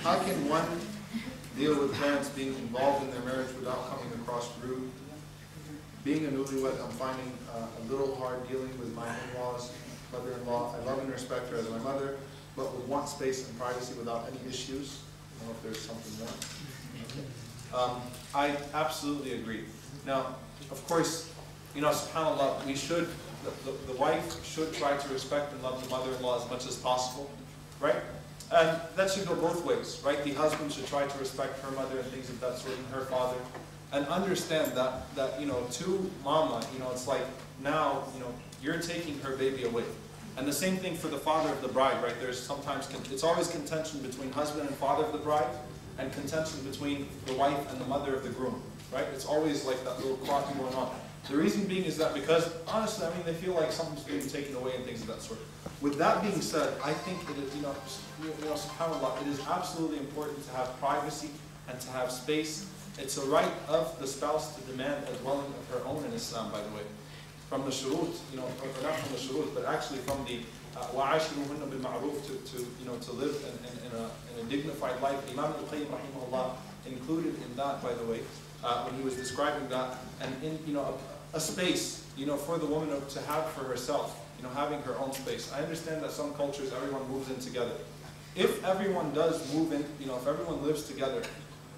how can one deal with parents being involved in their marriage without coming across rude? Being a newlywed, I'm finding a little hard dealing with my in-laws, mother-in-law. I love and respect her as my mother, but would want space and privacy without any issues. I don't know if there's something more. I absolutely agree. Now, of course, subhanAllah, we should, the wife should try to respect and love the mother-in-law as much as possible, right? And that should go both ways, right? The husband should try to respect her mother and things of that sort, and her father. And understand that to mama, it's like now, you're taking her baby away. And the same thing for the father of the bride, right? There's sometimes, it's always contention between husband and father of the bride, and contention between the wife and the mother of the groom, right? It's always like that little clocking going on. The reason being is that because, honestly, they feel like something's being taken away and things of that sort. With that being said, I think it is, subhanAllah, it is absolutely important to have privacy and to have space. It's a right of the spouse to demand a dwelling of her own in Islam, by the way. From the shurut, or not from the shurut, but actually from the وَعَاشِرُهُنَّ بِالْمَعْرُوفِ to live in a dignified life. Imam al-Qayyim rahimahullah included in that, by the way, when he was describing that, and in a space, for the woman to have for herself, having her own space. I understand that some cultures everyone moves in together. If everyone does move in, if everyone lives together,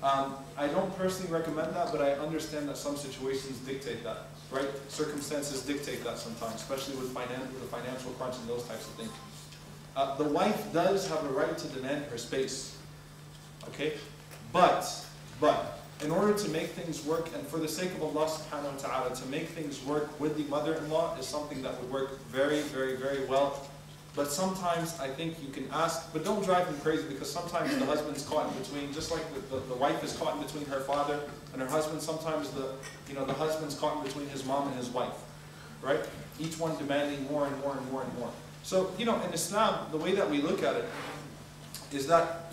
I don't personally recommend that, but I understand that some situations dictate that, right? Circumstances dictate that sometimes, especially with the financial crunch and those types of things. The wife does have a right to demand her space, okay? But, in order to make things work, and for the sake of Allah subhanahu wa ta'ala, to make things work with the mother-in-law is something that would work very, very, very well. But sometimes I think you can ask, but don't drive him crazy, because sometimes the husband's caught in between, just like the wife is caught in between her father and her husband. Sometimes the husband's caught in between his mom and his wife, right? Each one demanding more and more and more and more. So, in Islam, the way that we look at it is that,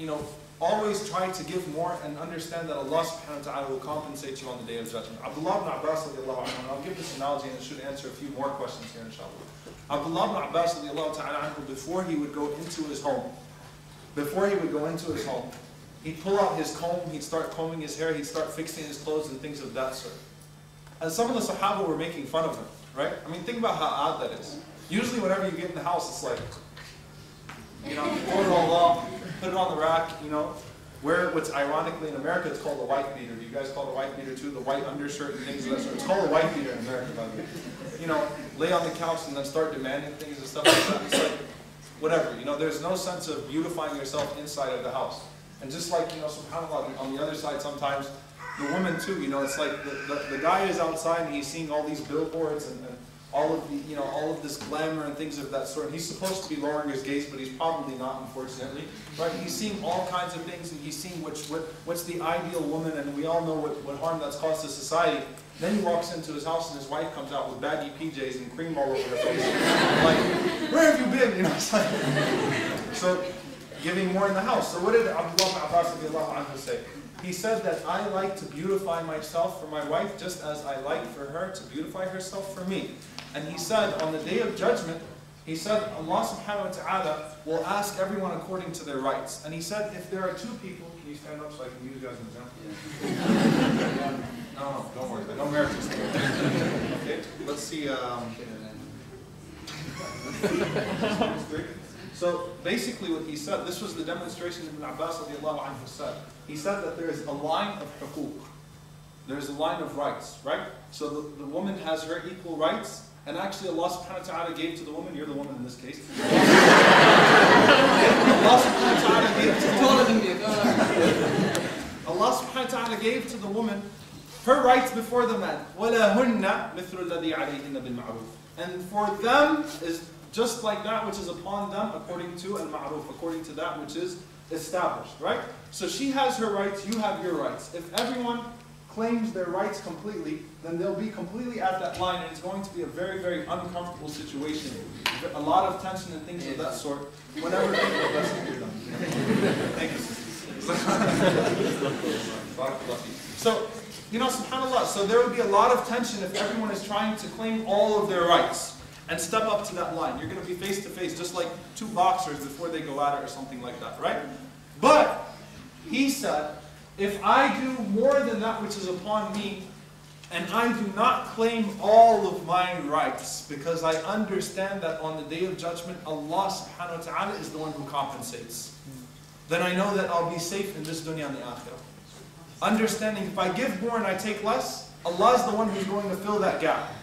always try to give more and understand that Allah subhanahu wa ta'ala will compensate you on the Day of Judgment. Abdullah ibn Abbas radiallahu anhu, and I'll give this analogy and it should answer a few more questions here inshallah. Abdullah ibn Abbas radiallahu ta'ala anhu, before he would go into his home, he'd pull out his comb, he'd start combing his hair, he'd start fixing his clothes and things of that sort. And some of the Sahaba were making fun of him, right? Think about how odd that is. Usually whenever you get in the house, it's like, pull it all off, put it on the rack, wear what's ironically in America, it's called a white beater. Do you guys call it a white beater too? The white undershirt and things of that sort. It's called a white beater in America, by the way. Lay on the couch and then start demanding things and stuff like that. It's like, whatever, there's no sense of beautifying yourself inside of the house. And just like, subhanAllah, on the other side sometimes, the woman too, it's like the guy is outside and he's seeing all these billboards and all of this glamour and things of that sort. He's supposed to be lowering his gaze, but he's probably not, unfortunately. Right? He's seeing all kinds of things, and he's seeing what's the ideal woman, and we all know what harm that's caused to society. Then he walks into his house, and his wife comes out with baggy PJs and cream all over her face. Like, where have you been? It's like, so giving more in the house. So what did Abdullah ibn Abbas say? He said that I like to beautify myself for my wife just as I like for her to beautify herself for me. And he said, on the Day of Judgment, he said, Allah subhanahu wa ta'ala will ask everyone according to their rights. And he said, if there are two people, can you stand up so I can use you as an example? No, don't worry, no marriages. Okay, let's see. So basically what he said, this was the demonstration Ibn Abbas radiallahu anhu said. He said that there is a line of huquq. There is a line of rights, right? So the woman has her equal rights. And actually Allah subhanahu wa ta'ala gave to the woman, you're the woman in this case. Allah subhanahu wa ta'ala gave to the woman. Allah subhanahu wa ta'ala gave to the woman her rights before the man. وَلَهُنَّ مِثْلُ الَّذِي عَلَيْهِنَّ بِالْمَعْرُوفِ. And for them is just like that which is upon them according to al-ma'ruf, according to that which is established, right? So she has her rights, you have your rights. If everyone claims their rights completely, then they'll be completely at that line, and it's going to be a very, very uncomfortable situation. A lot of tension and things of that sort. Whenever you're done. Thank you. So, subhanAllah, so there would be a lot of tension if everyone is trying to claim all of their rights and step up to that line. You're going to be face to face, just like two boxers before they go at it or something like that, right? But He said, if I do more than that which is upon me, and I do not claim all of my rights, because I understand that on the Day of Judgment, Allah subhanahu wa ta'ala is the one who compensates, then I know that I'll be safe in this dunya and the akhirah. Understanding if I give more and I take less, Allah is the one who's going to fill that gap.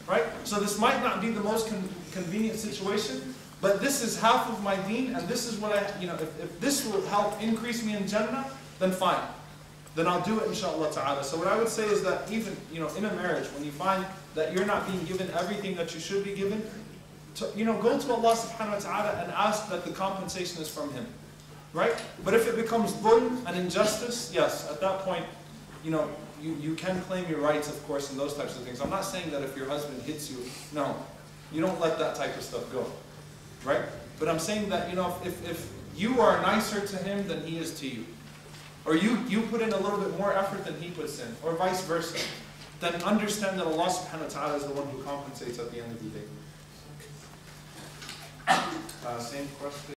Right? So this might not be the most convenient situation, but this is half of my deen, and this is what if this will help increase me in Jannah, then fine. Then I'll do it inshaAllah ta'ala. So what I would say is that even, in a marriage, when you find that you're not being given everything that you should be given, go to Allah subhanahu wa ta'ala and ask that the compensation is from Him. Right? But if it becomes dhulm and injustice, yes, at that point, you can claim your rights, of course, and those types of things. I'm not saying that if your husband hits you, no, you don't let that type of stuff go. Right? But I'm saying that, if you are nicer to him than he is to you, or you put in a little bit more effort than he puts in, or vice versa, then understand that Allah subhanahu wa ta'ala is the one who compensates at the end of the day. Same question.